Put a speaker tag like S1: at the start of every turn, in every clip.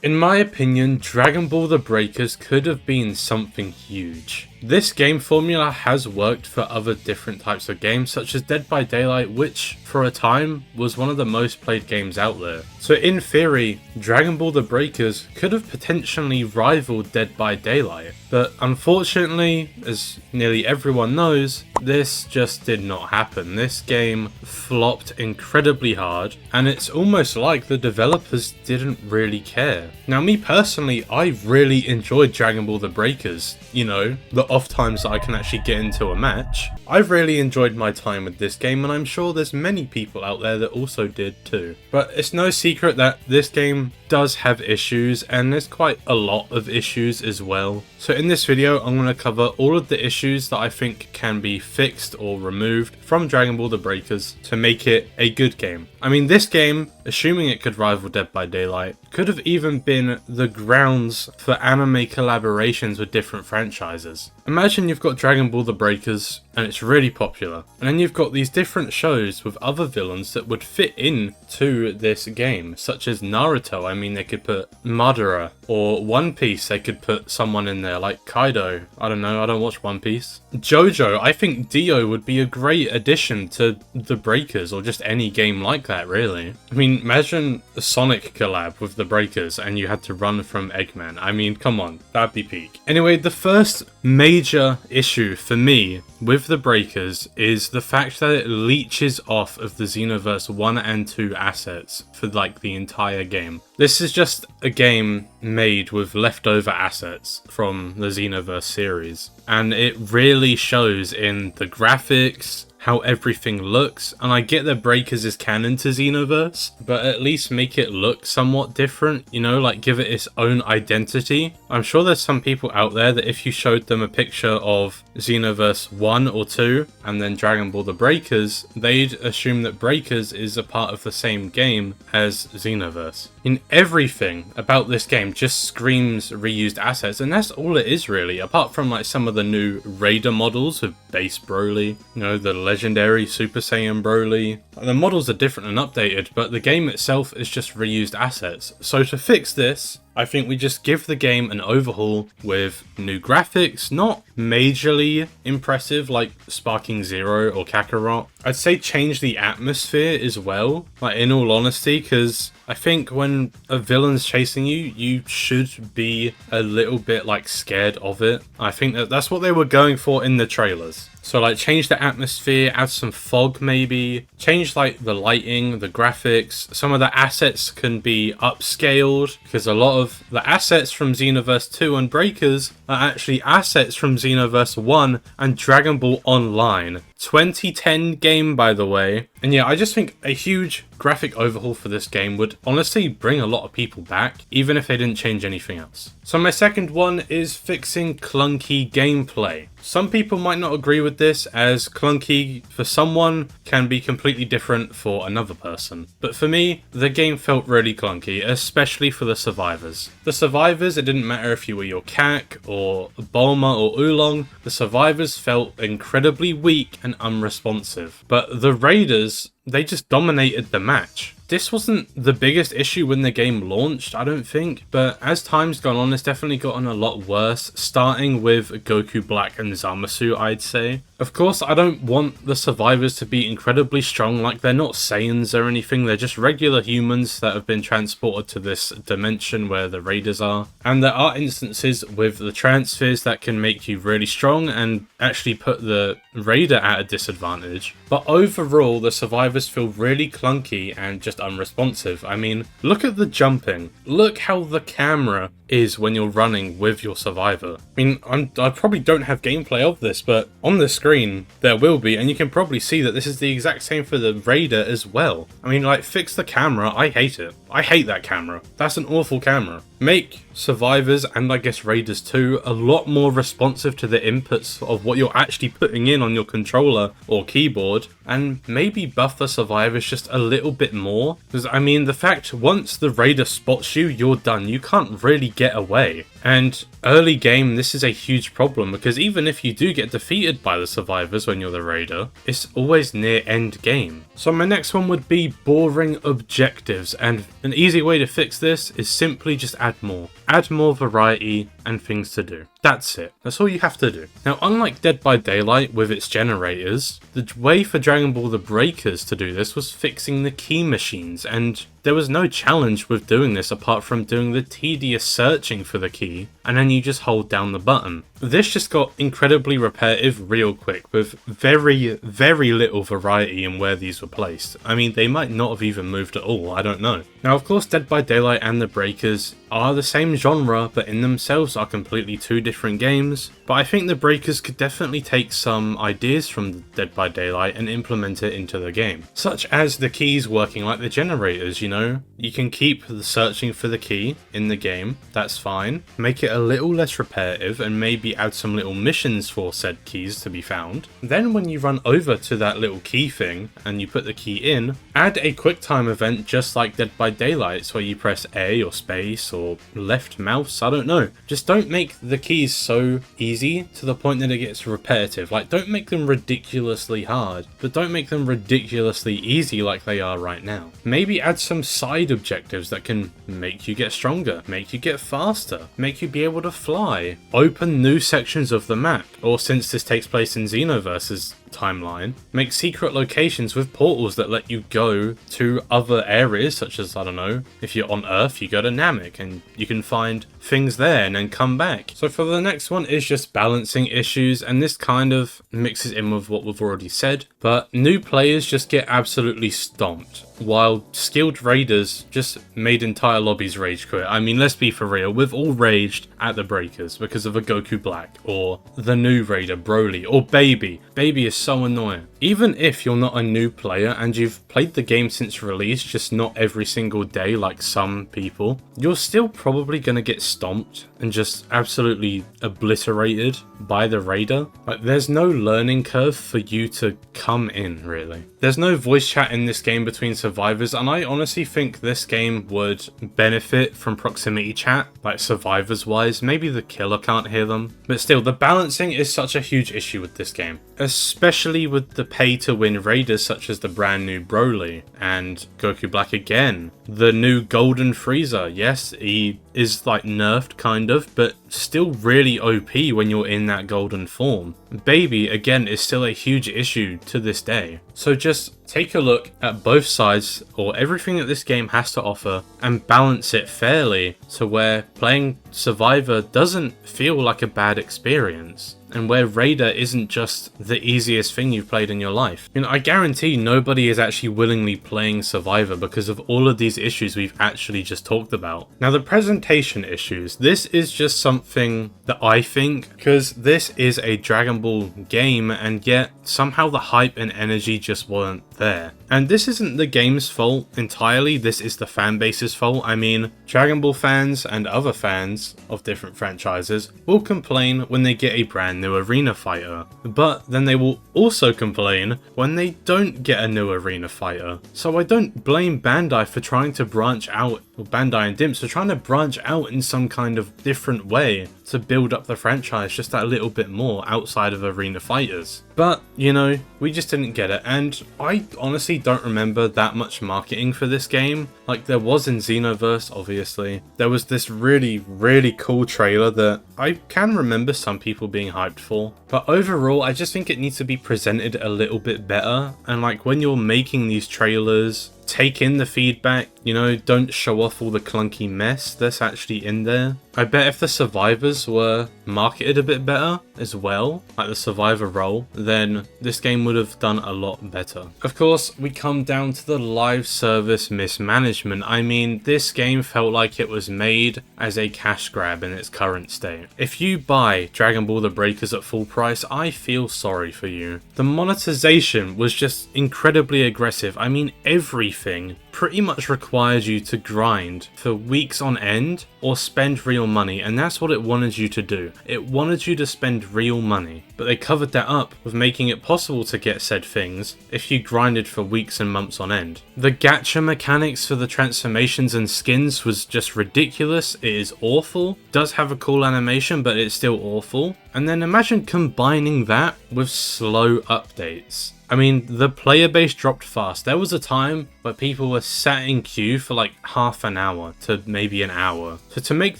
S1: In my opinion, Dragon Ball The Breakers could have been something huge. This game formula has worked for other different types of games, such as Dead by Daylight, which for a time was one of the most played games out there. So in theory, Dragon Ball The Breakers could have potentially rivaled Dead by Daylight, but unfortunately, as nearly everyone knows, this just did not happen. This game flopped incredibly hard, and it's almost like the developers didn't really care. Now me personally, I really enjoyed Dragon Ball The Breakers, you know, the off times that I can actually get into a match. I've really enjoyed my time with this game, and I'm sure there's many people out there that also did too. But it's no secret that this game does have issues, and there's quite a lot of issues as well. So in this video, I'm going to cover all of the issues that I think can be fixed or removed from Dragon Ball The Breakers to make it a good game. I mean, this game, assuming it could rival Dead by Daylight, could have even been the grounds for anime collaborations with different franchises. Imagine you've got Dragon Ball The Breakers, and it's really popular, and then you've got these different shows with other villains that would fit in to this game, such as Naruto. I mean, they could put Madara, or One Piece, they could put someone in there like Kaido. I don't know, I don't watch One Piece. JoJo, I think Dio would be a great addition to The Breakers, or just any game like that, really. I mean, imagine a Sonic collab with The Breakers and you had to run from Eggman. I mean, come on, that'd be peak. Anyway, the first major issue for me with The Breakers is the fact that it leeches off of the Xenoverse 1 and 2 assets for like the entire game. This is just a game made with leftover assets from the Xenoverse series, and it really shows in the graphics, how everything looks, and I get that Breakers is canon to Xenoverse, but at least make it look somewhat different, you know, like give it its own identity. I'm sure there's some people out there that if you showed them a picture of Xenoverse 1 or 2 and then Dragon Ball The Breakers, they'd assume that Breakers is a part of the same game as Xenoverse. In everything about this game just screams reused assets, and that's all it is really, apart from like some of the new Raider models with base Broly, you know, the legendary Super Saiyan Broly. The models are different and updated, but the game itself is just reused assets. So to fix this, I think we just give the game an overhaul with new graphics, not majorly impressive like Sparking Zero or Kakarot. I'd say change the atmosphere as well, like in all honesty, because I think when a villain's chasing you, you should be a little bit like scared of it. I think that that's what they were going for in the trailers. So like change the atmosphere, add some fog maybe, change like the lighting, the graphics. Some of the assets can be upscaled because a lot of the assets from Xenoverse 2 and Breakers are actually assets from Xenoverse 1 and Dragon Ball Online. 2010 game, by the way. And yeah, I just think a huge graphic overhaul for this game would honestly bring a lot of people back, even if they didn't change anything else. So my second one is fixing clunky gameplay. Some people might not agree with this, as clunky for someone can be completely different for another person. But for me, the game felt really clunky, especially for the survivors. The survivors, it didn't matter if you were your Kak or Bulma or Oolong, the survivors felt incredibly weak and unresponsive. But the raiders, they just dominated the match. This wasn't the biggest issue when the game launched, I don't think, but as time's gone on, it's definitely gotten a lot worse, starting with Goku Black and Zamasu, I'd say. Of course, I don't want the survivors to be incredibly strong, like they're not Saiyans or anything, they're just regular humans that have been transported to this dimension where the raiders are. And there are instances with the transfers that can make you really strong and actually put the raider at a disadvantage. But overall, the survivors feel really clunky and just unresponsive. I mean, look at the jumping. Look how the camera is when you're running with your survivor. I mean, I probably don't have gameplay of this, but on the screen there will be, and you can probably see that this is the exact same for the raider as well. I mean, like, fix the camera. I hate it. I hate that camera. That's an awful camera. Make survivors, and I guess raiders too, a lot more responsive to the inputs of what you're actually putting in on your controller or keyboard, and maybe buff the survivors just a little bit more. Because I mean, the fact once the raider spots you, you're done. You can't really get away. And early game, this is a huge problem because even if you do get defeated by the survivors when you're the raider, it's always near end game. So my next one would be boring objectives, and an easy way to fix this is simply just add more. Add more variety and things to do. That's it. That's all you have to do. Now, unlike Dead by Daylight with its generators, the way for Dragon Ball The Breakers to do this was fixing the key machines, and there was no challenge with doing this apart from doing the tedious searching for the key, and then you just hold down the button. This just got incredibly repetitive real quick, with very, very little variety in where these were placed. I mean, they might not have even moved at all, I don't know. Now, of course, Dead by Daylight and The Breakers are the same genre, but in themselves are completely two different games. But I think The Breakers could definitely take some ideas from Dead by Daylight and implement it into the game. Such as the keys working like the generators, you know? You can keep the searching for the key in the game, that's fine. Make it a little less repetitive and maybe add some little missions for said keys to be found. Then when you run over to that little key thing and you put the key in, add a quick time event just like Dead by Daylight, where you press A or space or left mouse, I don't know. Just don't make the keys so easy to the point that it gets repetitive. Like, don't make them ridiculously hard, but don't make them ridiculously easy like they are right now. Maybe add some side objectives that can make you get stronger, make you get faster, make you be able to fly, open new sections of the map, or since this takes place in Xenoverse's timeline, make secret locations with portals that let you go to other areas, such as, I don't know, if you're on Earth, you go to Namek and you can find things there and then come back. So for the next one is just balancing issues, and this kind of mixes in with what we've already said, but new players just get absolutely stomped, while skilled raiders just made entire lobbies rage quit. I mean, let's be for real, we've all raged at the Breakers because of a Goku Black, or the new raider Broly, or Baby. Baby is so annoying. Even if you're not a new player and you've played the game since release, just not every single day like some people, you're still probably gonna get stomped and just absolutely obliterated by the raider. Like, there's no learning curve for you to come in, really. There's no voice chat in this game between survivors, and I honestly think this game would benefit from proximity chat, like survivors wise. Maybe the killer can't hear them, but still, the balancing is such a huge issue with this game, especially with the pay to win raiders such as the brand new Broly and Goku Black again. The new Golden Frieza, yes, he is like nerfed kind of, but still really OP when you're in that golden form. Baby, again, is still a huge issue to this day. So just take a look at both sides, or everything that this game has to offer, and balance it fairly to where playing Survivor doesn't feel like a bad experience, and where Raider isn't just the easiest thing you've played in your life. You know, I guarantee nobody is actually willingly playing Survivor because of all of these issues we've actually just talked about. Now, the presentation issues, this is just something that I think, because this is a Dragon Ball game, and yet somehow the hype and energy just weren't there. And this isn't the game's fault entirely, this is the fan base's fault. I mean, Dragon Ball fans and other fans of different franchises will complain when they get a brand new arena fighter, but then they will also complain when they don't get a new arena fighter. So I don't blame Bandai for trying to branch out, or Bandai and Dimps for trying to branch out in some kind of different way to build up the franchise just that little bit more outside of arena fighters. But, you know, we just didn't get it, and I honestly don't remember that much marketing for this game. Like, there was in Xenoverse, obviously. There was this really, really cool trailer that I can remember some people being hyped for. But overall, I just think it needs to be presented a little bit better. And like, when you're making these trailers, take in the feedback, you know, don't show off all the clunky mess that's actually in there. I bet if the survivors were marketed a bit better as well, like the survivor role, then this game would have done a lot better. Of course, we come down to the live service mismanagement. I mean, this game felt like it was made as a cash grab in its current state. If you buy Dragon Ball The Breakers at full price, I feel sorry for you. The monetization was just incredibly aggressive. I mean, everything pretty much required you to grind for weeks on end or spend real money, and that's what it wanted you to do. It wanted you to spend real money, but they covered that up with making it possible to get said things if you grinded for weeks and months on end. The gacha mechanics for the transformations and skins was just ridiculous. It is awful. Does have a cool animation, but it's still awful. And then imagine combining that with slow updates. I mean, the player base dropped fast. There was a time where people were sat in queue for like half an hour to maybe an hour. So to make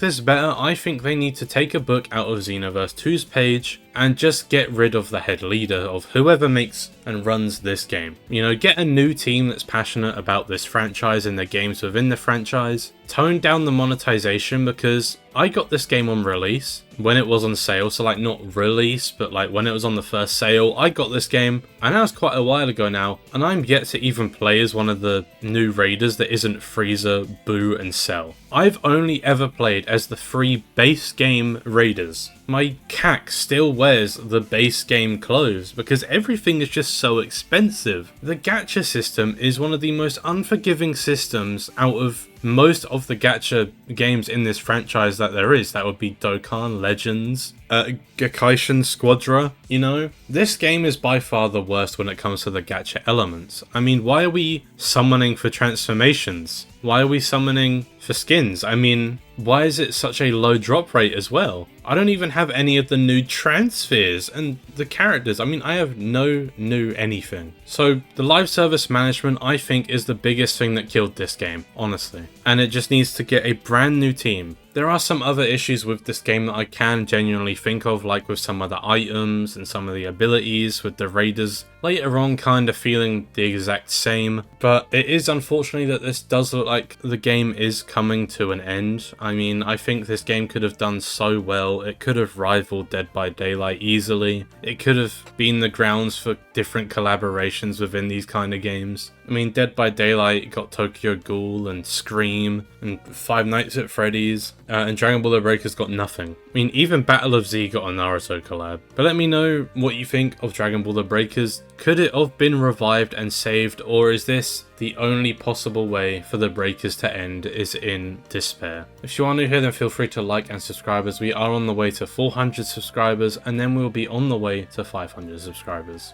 S1: this better, I think they need to take a book out of Xenoverse 2's page and just get rid of the head leader of whoever makes and runs this game. You know, get a new team that's passionate about this franchise and the games within the franchise. Tone down the monetization, because I got this game on release when it was on sale, so like not release, but like when it was on the first sale, I got this game, and that was quite a while ago now, and I'm yet to even play as one of the new raiders that isn't Frieza, Boo, and Cell. I've only ever played as the 3 base game raiders. My CAC still wears the base game clothes because everything is just so expensive. The gacha system is one of the most unforgiving systems out of most of the gacha games in this franchise that there is. That would be Dokkan, Legends, Gakaishin Squadra, you know? This game is by far the worst when it comes to the gacha elements. I mean, why are we summoning for transformations? Why are we summoning for skins? I mean, why is it such a low drop rate as well? I don't even have any of the new transfers and the characters. I mean, I have no new anything. So the live service management, I think, is the biggest thing that killed this game, honestly. And it just needs to get a brand new team. There are some other issues with this game that I can genuinely think of, like with some of the items and some of the abilities with the raiders later on kind of feeling the exact same. But it is unfortunately that this does look like the game is coming to an end. I mean, I think this game could have done so well. It could have rivaled Dead by Daylight easily. It could have been the grounds for different collaborations within these kind of games. I mean, Dead by Daylight got Tokyo Ghoul and Scream and Five Nights at Freddy's, and Dragon Ball The Breaker's got nothing. I mean, even Battle of Z got a Naruto collab. But let me know what you think of Dragon Ball The Breakers. Could it have been revived and saved, or is this the only possible way for the Breakers to end is in despair? If you are new here, then feel free to like and subscribe, as we are on the way to 400 subscribers, and then we'll be on the way to 500 subscribers.